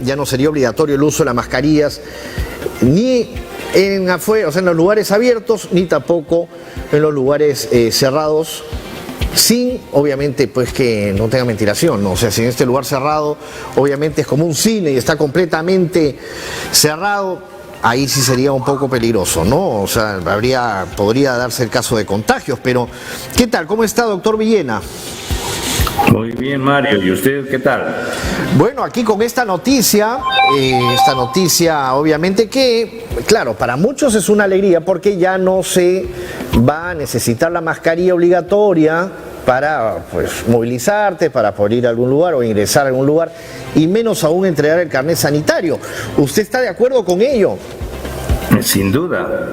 Ya no sería obligatorio el uso de las mascarillas ni en afuera, o sea, en los lugares abiertos, ni tampoco en los lugares cerrados, sin, obviamente, pues que no tenga ventilación, ¿no? O sea, si en este lugar cerrado, obviamente es como un cine y está completamente cerrado, ahí sí sería un poco peligroso, ¿no? O sea, podría darse el caso de contagios, pero ¿qué tal? ¿Cómo está, doctor Villena? Muy bien, Mario. ¿Y usted qué tal? Bueno, aquí con esta noticia obviamente que, claro, para muchos es una alegría porque ya no se va a necesitar la mascarilla obligatoria para, pues, movilizarte, para poder ir a algún lugar o ingresar a algún lugar, y menos aún entregar el carnet sanitario. ¿Usted está de acuerdo con ello? Sin duda,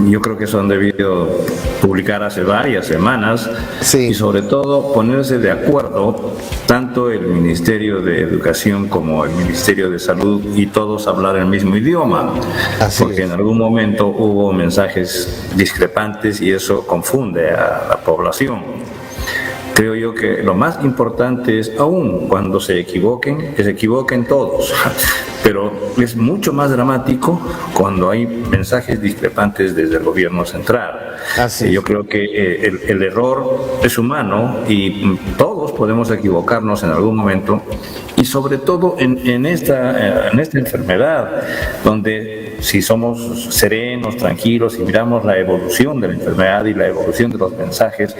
yo creo que eso han debido publicar hace varias semanas, sí. Y sobre todo ponerse de acuerdo tanto el Ministerio de Educación como el Ministerio de Salud y todos hablar el mismo idioma, porque en algún momento hubo mensajes discrepantes y eso confunde a la población. Creo yo que lo más importante es, aún cuando se equivoquen, que se equivoquen todos, pero es mucho más dramático cuando hay mensajes discrepantes desde el gobierno central. Yo creo que el error es humano y todos podemos equivocarnos en algún momento, y sobre todo en esta enfermedad, donde si somos serenos, tranquilos y miramos la evolución de la enfermedad y la evolución de los mensajes,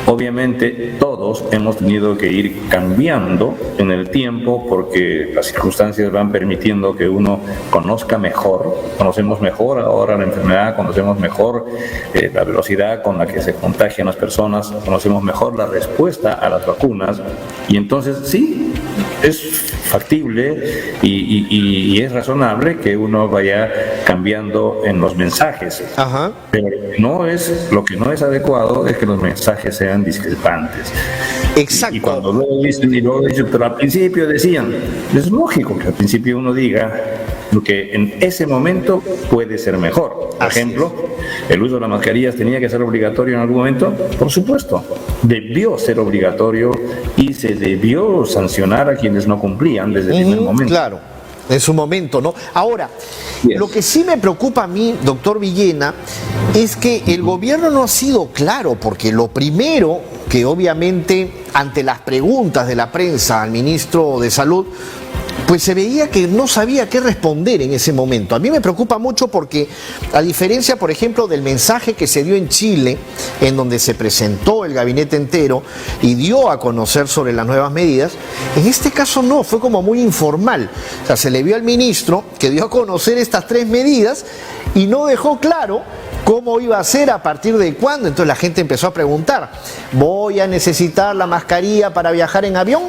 obviamente todos hemos tenido que ir cambiando en el tiempo porque las circunstancias van permitiendo que uno conocemos mejor ahora la enfermedad, conocemos mejor la velocidad con la que se contagian las personas, conocemos mejor la respuesta a las vacunas, y entonces sí, es factible y es razonable que uno vaya cambiando en los mensajes. Ajá. Pero lo que no es adecuado es que los mensajes sean discrepantes. Exacto. Y cuando luego dicen, pero al principio decían, es lógico que al principio uno diga lo que en ese momento puede ser mejor. Por ejemplo, el uso de las mascarillas tenía que ser obligatorio en algún momento. Por supuesto, debió ser obligatorio y se debió sancionar a quienes no cumplían desde el primer momento. Claro, en su momento, ¿no? Ahora, lo que sí me preocupa a mí, doctor Villena, es que el gobierno no ha sido claro, porque lo primero que obviamente ante las preguntas de la prensa al ministro de Salud, pues se veía que no sabía qué responder en ese momento. A mí me preocupa mucho porque, a diferencia, por ejemplo, del mensaje que se dio en Chile, en donde se presentó el gabinete entero y dio a conocer sobre las nuevas medidas, en este caso no, fue como muy informal. O sea, se le vio al ministro que dio a conocer estas 3 medidas y no dejó claro cómo iba a ser, a partir de cuándo. Entonces la gente empezó a preguntar, ¿voy a necesitar la mascarilla para viajar en avión?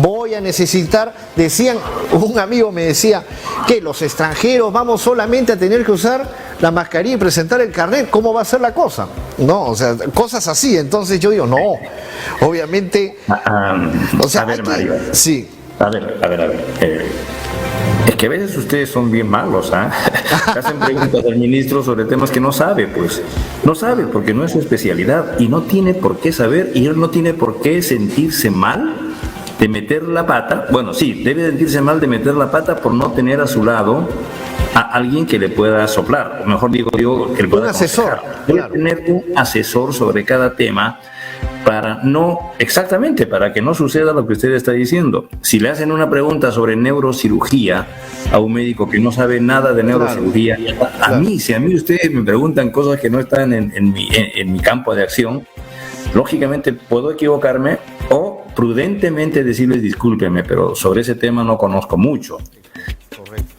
¿Voy a necesitar? Decían, un amigo me decía, que los extranjeros vamos solamente a tener que usar la mascarilla y presentar el carnet. ¿Cómo va a ser la cosa? No, o sea, cosas así. Entonces yo digo, no, obviamente... o sea, a ver, Mario. Sí. A ver. Es que a veces ustedes son bien malos, ¿ah? Hacen preguntas al ministro sobre temas que no sabe, pues. No sabe porque no es su especialidad y no tiene por qué saber, y él no tiene por qué sentirse mal de meter la pata. Bueno, sí, debe sentirse mal de meter la pata por no tener a su lado a alguien que le pueda soplar, o mejor digo yo, que le pueda asesor. Debe tener un asesor sobre cada tema para que no suceda lo que usted está diciendo. Si le hacen una pregunta sobre neurocirugía a un médico que no sabe nada de neurocirugía, si a mí ustedes me preguntan cosas que no están en mi campo de acción, lógicamente puedo equivocarme o prudentemente decirles discúlpeme, pero sobre ese tema no conozco mucho.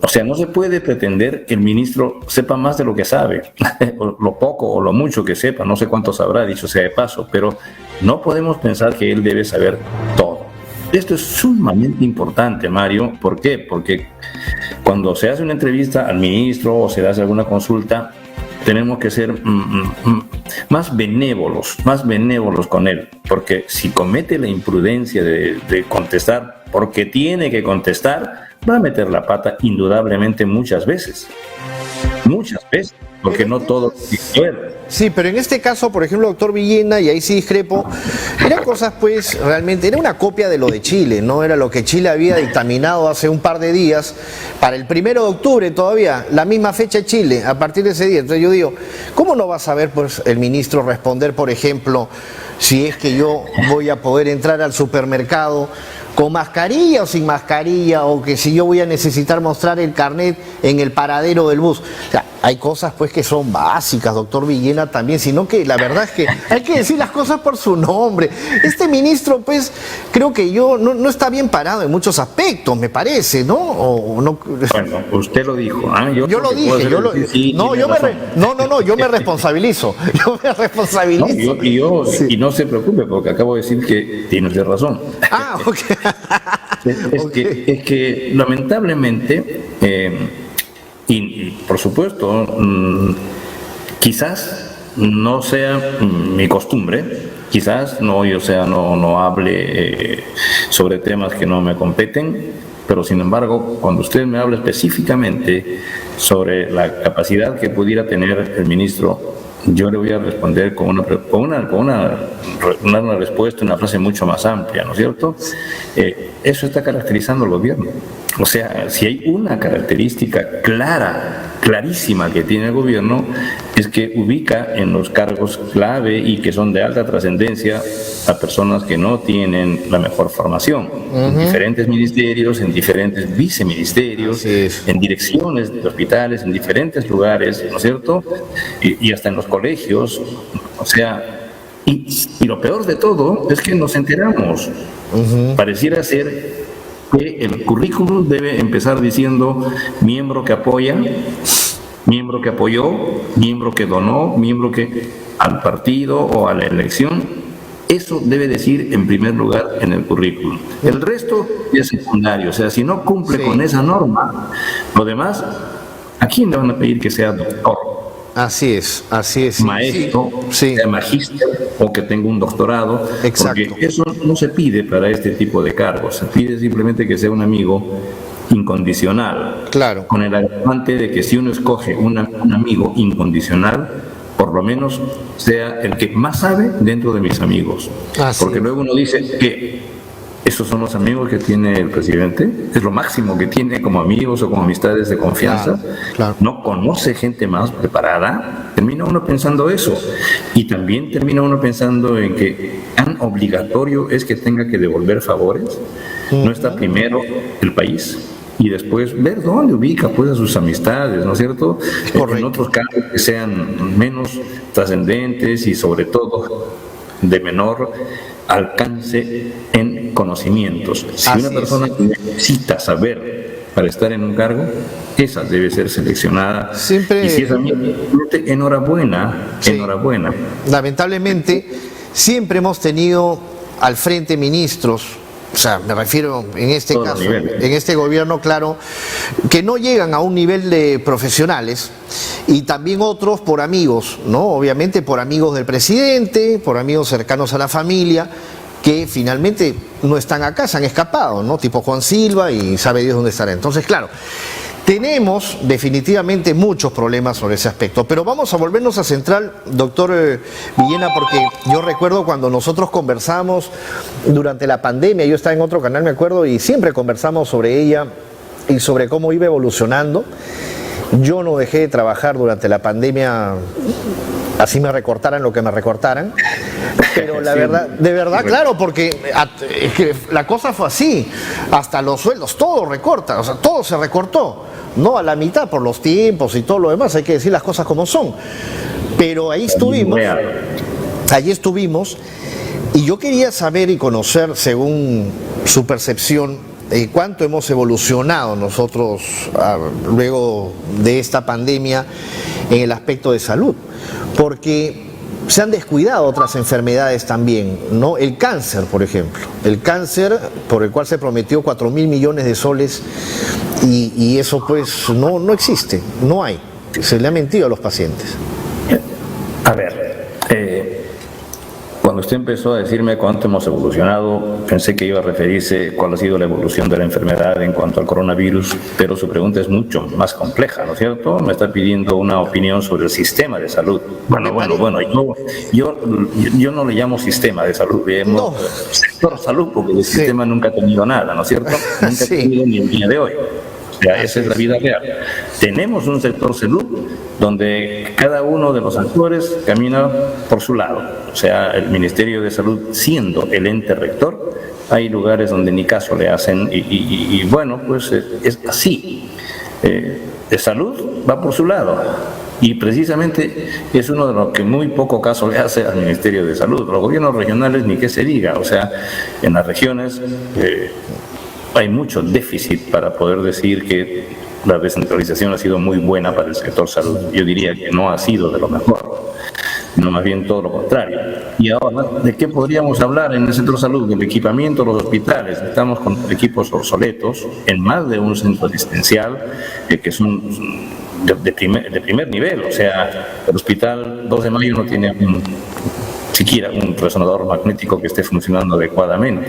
O sea, no se puede pretender que el ministro sepa más de lo que sabe, lo poco o lo mucho que sepa, no sé cuánto sabrá, dicho sea de paso, pero no podemos pensar que él debe saber todo. Esto es sumamente importante, Mario. ¿Por qué? Porque cuando se hace una entrevista al ministro o se hace alguna consulta, tenemos que ser más benévolos con él, porque si comete la imprudencia de contestar porque tiene que contestar, va a meter la pata indudablemente muchas veces. muchas veces, porque no todo Sí, pero en este caso, por ejemplo, doctor Villena, y ahí sí discrepo, eran cosas pues realmente, era una copia de lo de Chile, no era lo que Chile había dictaminado hace un par de días, para el 1 de octubre todavía, la misma fecha de Chile, a partir de ese día. Entonces yo digo, ¿cómo no va a saber pues el ministro responder, por ejemplo, si es que yo voy a poder entrar al supermercado con mascarilla o sin mascarilla, o que si yo voy a necesitar mostrar el carnet en el paradero del bus? O sea, hay cosas pues que son básicas, doctor Villena, también, sino que la verdad es que hay que decir las cosas por su nombre. Este ministro pues creo que no está bien parado en muchos aspectos, me parece, ¿no? O no. Bueno, usted lo dijo, ¿eh? Yo lo dije, yo me responsabilizo, No, Sí. y no se preocupe, porque acabo de decir que tiene usted razón. Ah, ok. Es que lamentablemente, y por supuesto, quizás no sea mi costumbre, quizás no hable sobre temas que no me competen, pero sin embargo, cuando usted me habla específicamente sobre la capacidad que pudiera tener el ministro, yo le voy a responder con una respuesta, una frase mucho más amplia, ¿no es cierto? Eso está caracterizando al gobierno. O sea, si hay una característica clarísima que tiene el gobierno, es que ubica en los cargos clave y que son de alta trascendencia a personas que no tienen la mejor formación, en diferentes ministerios, en diferentes viceministerios, en direcciones de hospitales, en diferentes lugares, ¿no es cierto? Y hasta en los colegios, o sea, y lo peor de todo es que nos enteramos, pareciera ser que el currículum debe empezar diciendo miembro que apoya, miembro que apoyó, miembro que donó, miembro que al partido o a la elección. Eso debe decir en primer lugar en el currículum. El resto es secundario, o sea, si no cumple con esa norma, lo demás, ¿a quién le van a pedir que sea doctor? Así es. Maestro, sea magíster o que tenga un doctorado. Exacto. Porque eso no se pide para este tipo de cargos, se pide simplemente que sea un amigo incondicional. Claro. Con el agravante de que si uno escoge un amigo incondicional, por lo menos sea el que más sabe dentro de mis amigos. Porque luego uno dice que esos son los amigos que tiene el presidente, es lo máximo que tiene como amigos o como amistades de confianza. Claro. No conoce gente más preparada. Termina uno pensando eso. Y también termina uno pensando en que tan obligatorio es que tenga que devolver favores. No está primero el país y después ver dónde ubica pues a sus amistades, ¿no es cierto? En otros casos que sean menos trascendentes y sobre todo de menor alcance en conocimientos. Si una persona necesita saber para estar en un cargo, esa debe ser seleccionada. Siempre. Y si es amigo, enhorabuena. Lamentablemente, siempre hemos tenido al frente ministros, o sea, me refiero en este caso, en este gobierno, claro, que no llegan a un nivel de profesionales, y también otros por amigos, ¿no? Obviamente por amigos del presidente, por amigos cercanos a la familia, que finalmente no están acá, se han escapado, ¿no? Tipo Juan Silva, y sabe Dios dónde estará. Entonces, claro, tenemos definitivamente muchos problemas sobre ese aspecto, pero vamos a volvernos a centrar, doctor Villena, porque yo recuerdo cuando nosotros conversamos durante la pandemia, yo estaba en otro canal, me acuerdo, y siempre conversamos sobre ella y sobre cómo iba evolucionando. Yo no dejé de trabajar durante la pandemia, así me recortaran lo que me recortaran, pero la verdad, de verdad, claro, porque es que la cosa fue así, hasta los sueldos, todo recorta, o sea, todo se recortó, no a la mitad por los tiempos y todo lo demás, hay que decir las cosas como son, pero ahí estuvimos, y yo quería saber y conocer, según su percepción, cuánto hemos evolucionado nosotros luego de esta pandemia en el aspecto de salud, porque se han descuidado otras enfermedades también, ¿no? El cáncer, por ejemplo, el cáncer por el cual se prometió 4.000 millones de soles y eso pues no existe, no hay, se le ha mentido a los pacientes. A ver, cuando usted empezó a decirme cuánto hemos evolucionado, pensé que iba a referirse cuál ha sido la evolución de la enfermedad en cuanto al coronavirus, pero su pregunta es mucho más compleja, ¿no es cierto? Me está pidiendo una opinión sobre el sistema de salud. Bueno, yo no le llamo sistema de salud, le llamo sector salud, porque el sistema nunca ha tenido nada, ¿no es cierto? Nunca ha tenido ni el día de hoy. O sea, esa es la vida real. Tenemos un sector salud donde cada uno de los actores camina por su lado. O sea, el Ministerio de Salud siendo el ente rector, hay lugares donde ni caso le hacen y bueno, pues es así. De salud va por su lado. Y precisamente es uno de los que muy poco caso le hace al Ministerio de Salud. Los gobiernos regionales ni qué se diga. O sea, en las regiones hay mucho déficit para poder decir que la descentralización ha sido muy buena para el sector salud. Yo diría que no ha sido de lo mejor, no, más bien todo lo contrario. Y ahora, ¿de qué podríamos hablar en el sector salud? Del equipamiento de los hospitales. Estamos con equipos obsoletos en más de un centro asistencial que son de primer nivel. O sea, el Hospital 2 de Mayo no tiene siquiera un resonador magnético que esté funcionando adecuadamente.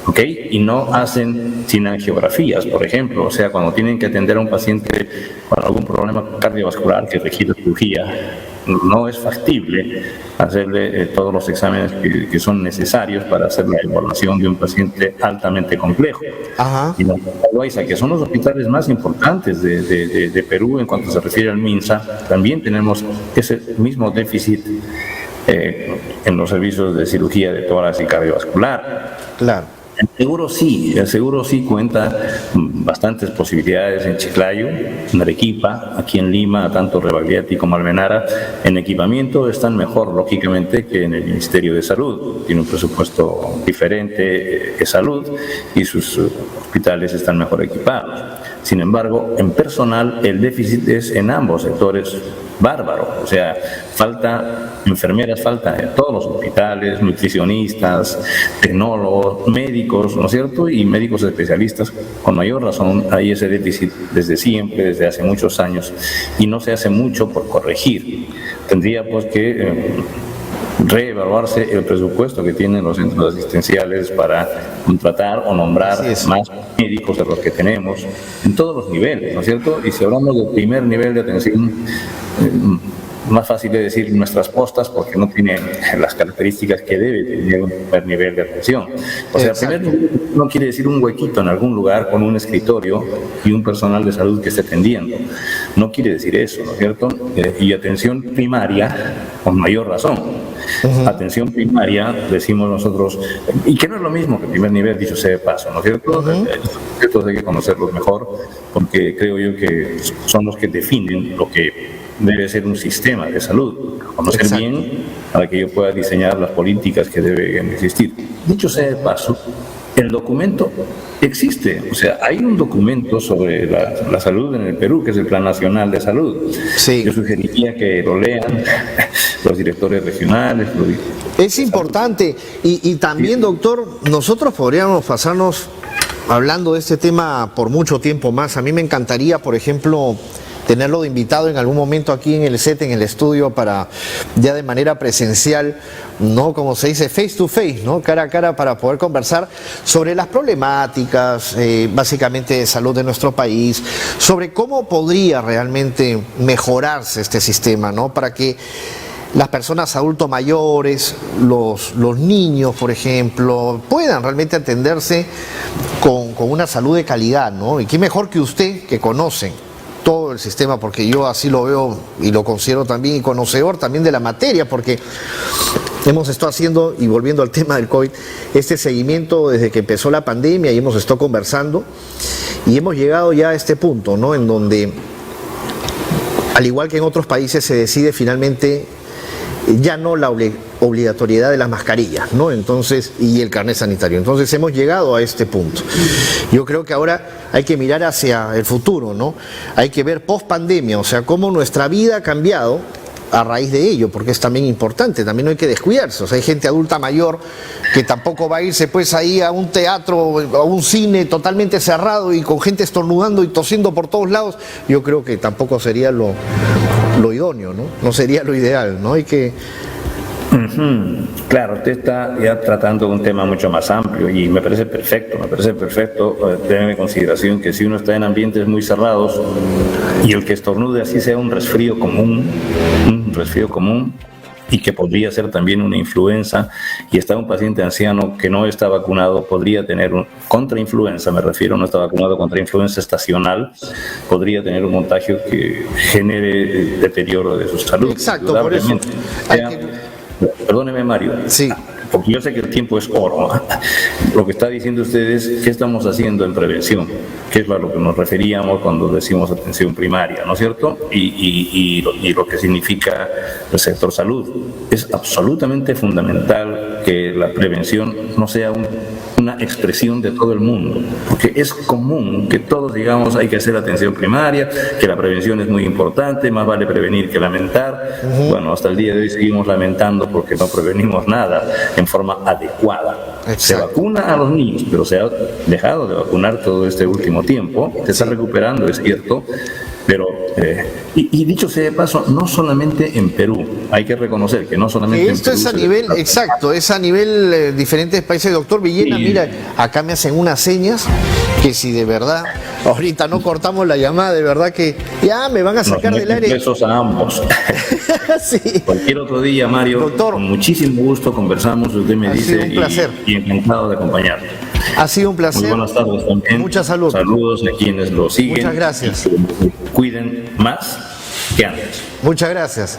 ¿Okay? Y no hacen sin angiografías, por ejemplo. O sea, cuando tienen que atender a un paciente con algún problema cardiovascular que requiere cirugía, no es factible hacerle todos los exámenes que son necesarios para hacer la evaluación de un paciente altamente complejo. Ajá. Y los Loaiza, que son los hospitales más importantes de Perú en cuanto se refiere al MINSA, también tenemos ese mismo déficit en los servicios de cirugía de tórax y cardiovascular. Claro. El seguro sí cuenta bastantes posibilidades en Chiclayo, en Arequipa, aquí en Lima, tanto Rebagliati como Almenara. En equipamiento están mejor, lógicamente, que en el Ministerio de Salud. Tiene un presupuesto diferente de salud y sus hospitales están mejor equipados. Sin embargo, en personal el déficit es en ambos sectores bárbaro. O sea, falta enfermeras, falta en todos los hospitales, nutricionistas, tecnólogos, médicos, ¿no es cierto? Y médicos especialistas. Con mayor razón hay ese déficit desde siempre, desde hace muchos años, y no se hace mucho por corregir. Tendría pues que reevaluarse el presupuesto que tienen los centros asistenciales para contratar o nombrar más médicos de los que tenemos en todos los niveles, ¿no es cierto? Y si hablamos del primer nivel de atención, más fácil de decir nuestras postas porque no tienen las características que debe tener un primer nivel de atención. O sea, primer nivel no quiere decir un huequito en algún lugar con un escritorio y un personal de salud que esté atendiendo. No quiere decir eso, ¿no es cierto? Y atención primaria, con mayor razón. Atención primaria, decimos nosotros, y que no es lo mismo que el primer nivel, dicho sea de paso, ¿no es cierto? Estos hay que conocerlos mejor porque creo yo que son los que definen lo que debe ser un sistema de salud, conocer bien para que yo pueda diseñar las políticas que deben existir. Dicho sea de paso, el documento existe, o sea, hay un documento sobre la salud en el Perú, que es el Plan Nacional de Salud. Sí. Yo sugeriría que lo lean los directores regionales. Es importante, y también, doctor, nosotros podríamos pasarnos hablando de este tema por mucho tiempo más. A mí me encantaría, por ejemplo, tenerlo de invitado en algún momento aquí en el set, en el estudio, para ya de manera presencial, ¿no? Como se dice, face to face, ¿no? Cara a cara, para poder conversar sobre las problemáticas, básicamente de salud de nuestro país, sobre cómo podría realmente mejorarse este sistema, ¿no? Para que las personas adultos mayores, los niños, por ejemplo, puedan realmente atenderse con una salud de calidad, ¿no? Y qué mejor que usted, que conoce todo el sistema, porque yo así lo veo y lo considero también, y conocedor también de la materia, porque hemos estado haciendo, y volviendo al tema del COVID, este seguimiento desde que empezó la pandemia, y hemos estado conversando, y hemos llegado ya a este punto, ¿no? En donde, al igual que en otros países, se decide finalmente ya no la obligatoriedad de las mascarillas, ¿no? Entonces, y el carnet sanitario. Entonces hemos llegado a este punto. Yo creo que ahora hay que mirar hacia el futuro, ¿no? Hay que ver post pandemia, o sea, cómo nuestra vida ha cambiado a raíz de ello, porque es también importante, también no hay que descuidarse. O sea, hay gente adulta mayor que tampoco va a irse pues ahí a un teatro, a un cine totalmente cerrado y con gente estornudando y tosiendo por todos lados. Yo creo que tampoco sería lo idóneo, ¿no? No sería lo ideal, ¿no? Hay que Claro, usted está ya tratando un tema mucho más amplio y me parece perfecto, tener en consideración que si uno está en ambientes muy cerrados y el que estornude así sea un resfrío común, y que podría ser también una influenza, y está un paciente anciano que no está vacunado, podría tener contra influenza, me refiero, no está vacunado contra influenza estacional, podría tener un contagio que genere deterioro de su salud. Exacto, por eso. Perdóneme, Mario. Sí. Porque yo sé que el tiempo es oro. Lo que está diciendo usted es qué estamos haciendo en prevención, que es a lo que nos referíamos cuando decimos atención primaria, ¿no es cierto? Y lo que significa el sector salud. Es absolutamente fundamental que la prevención no sea una expresión de todo el mundo, porque es común que todos digamos hay que hacer atención primaria, que la prevención es muy importante, más vale prevenir que lamentar. Bueno, hasta el día de hoy seguimos lamentando porque no prevenimos nada en forma adecuada. Exacto. Se vacuna a los niños, pero se ha dejado de vacunar todo este último tiempo, se está recuperando, es cierto, pero y dicho sea de paso, no solamente en Perú, hay que reconocer que no solamente esto en Perú es a nivel, exacto, es a nivel diferentes países. Doctor Villena, sí. Mira, acá me hacen unas señas que si de verdad ahorita no cortamos la llamada, de verdad que ya me van a sacar del aire. Besos a ambos. Sí. Cualquier otro día, Mario, doctor, con muchísimo gusto conversamos, usted me dice, un placer. Y encantado de acompañarle. Ha sido un placer. Muy buenas tardes también. Mucha salud. Saludos a quienes lo siguen. Muchas gracias. Cuiden más que antes. Muchas gracias.